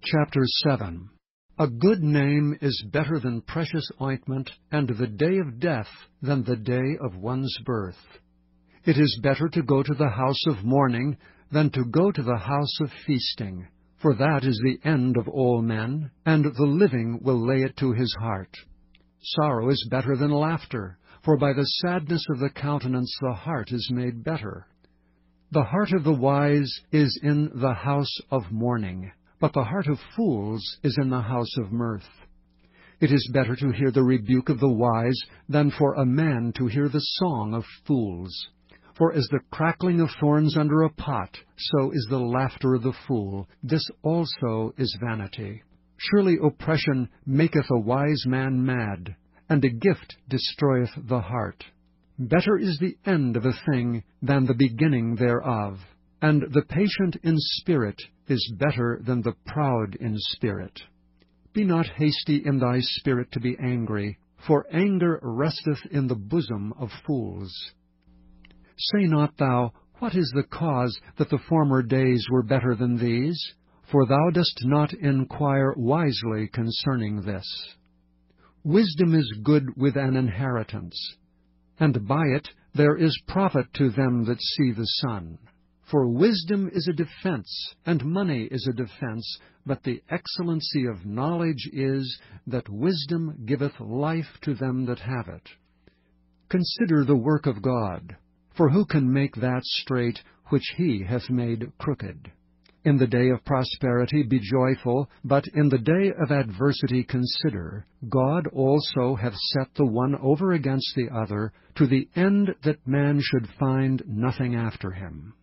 Chapter 7. A good name is better than precious ointment, and the day of death than the day of one's birth. It is better to go to the house of mourning than to go to the house of feasting, for that is the end of all men, and the living will lay it to his heart. Sorrow is better than laughter, for by the sadness of the countenance the heart is made better. The heart of the wise is in the house of mourning, but the heart of fools is in the house of mirth. It is better to hear the rebuke of the wise than for a man to hear the song of fools. For as the crackling of thorns under a pot, so is the laughter of the fool. This also is vanity. Surely oppression maketh a wise man mad, and a gift destroyeth the heart. Better is the end of a thing than the beginning thereof, and the patient in spirit is better than the proud in spirit. Be not hasty in thy spirit to be angry, for anger resteth in the bosom of fools. Say not thou, What is the cause that the former days were better than these? For thou dost not inquire wisely concerning this. Wisdom is good with an inheritance, and by it there is profit to them that see the sun. For wisdom is a defense, and money is a defense, but the excellency of knowledge is that wisdom giveth life to them that have it. Consider the work of God, for who can make that straight which he hath made crooked? In the day of prosperity be joyful, but in the day of adversity consider, God also hath set the one over against the other, to the end that man should find nothing after him.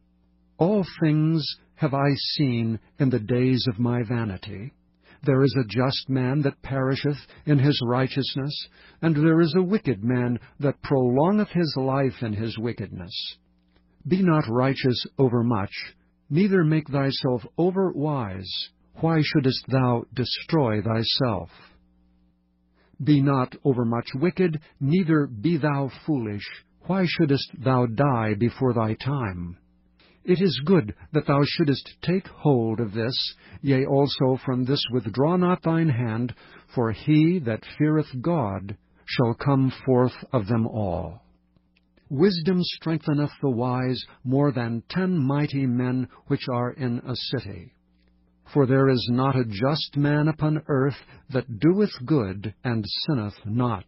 All things have I seen in the days of my vanity. There is a just man that perisheth in his righteousness, and there is a wicked man that prolongeth his life in his wickedness. Be not righteous overmuch, neither make thyself over wise. Why shouldest thou destroy thyself? Be not overmuch wicked, neither be thou foolish. Why shouldest thou die before thy time? It is good that thou shouldest take hold of this, yea, also from this withdraw not thine hand, for he that feareth God shall come forth of them all. Wisdom strengtheneth the wise more than 10 mighty men which are in a city. For there is not a just man upon earth that doeth good and sinneth not.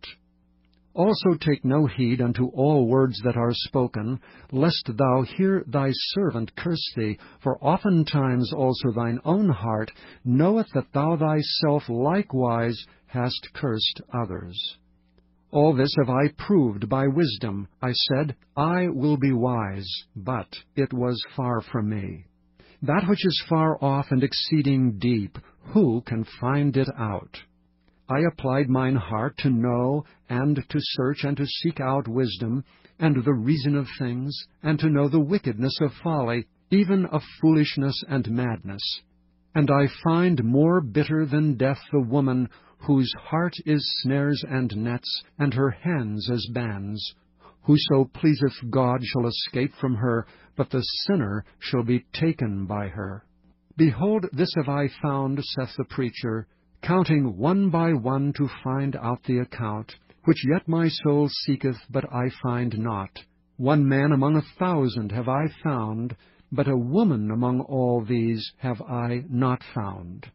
Also take no heed unto all words that are spoken, lest thou hear thy servant curse thee, for oftentimes also thine own heart knoweth that thou thyself likewise hast cursed others. All this have I proved by wisdom. I said, I will be wise, but it was far from me. That which is far off and exceeding deep, who can find it out? I applied mine heart to know, and to search, and to seek out wisdom, and the reason of things, and to know the wickedness of folly, even of foolishness and madness. And I find more bitter than death the woman, whose heart is snares and nets, and her hands as bands. Whoso pleaseth God shall escape from her, but the sinner shall be taken by her. Behold, this have I found, saith the preacher, counting one by one to find out the account, which yet my soul seeketh, but I find not. One man among 1,000 have I found, but a woman among all these have I not found.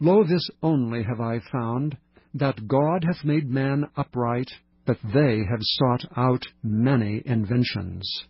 Lo, this only have I found, that God hath made man upright, but they have sought out many inventions.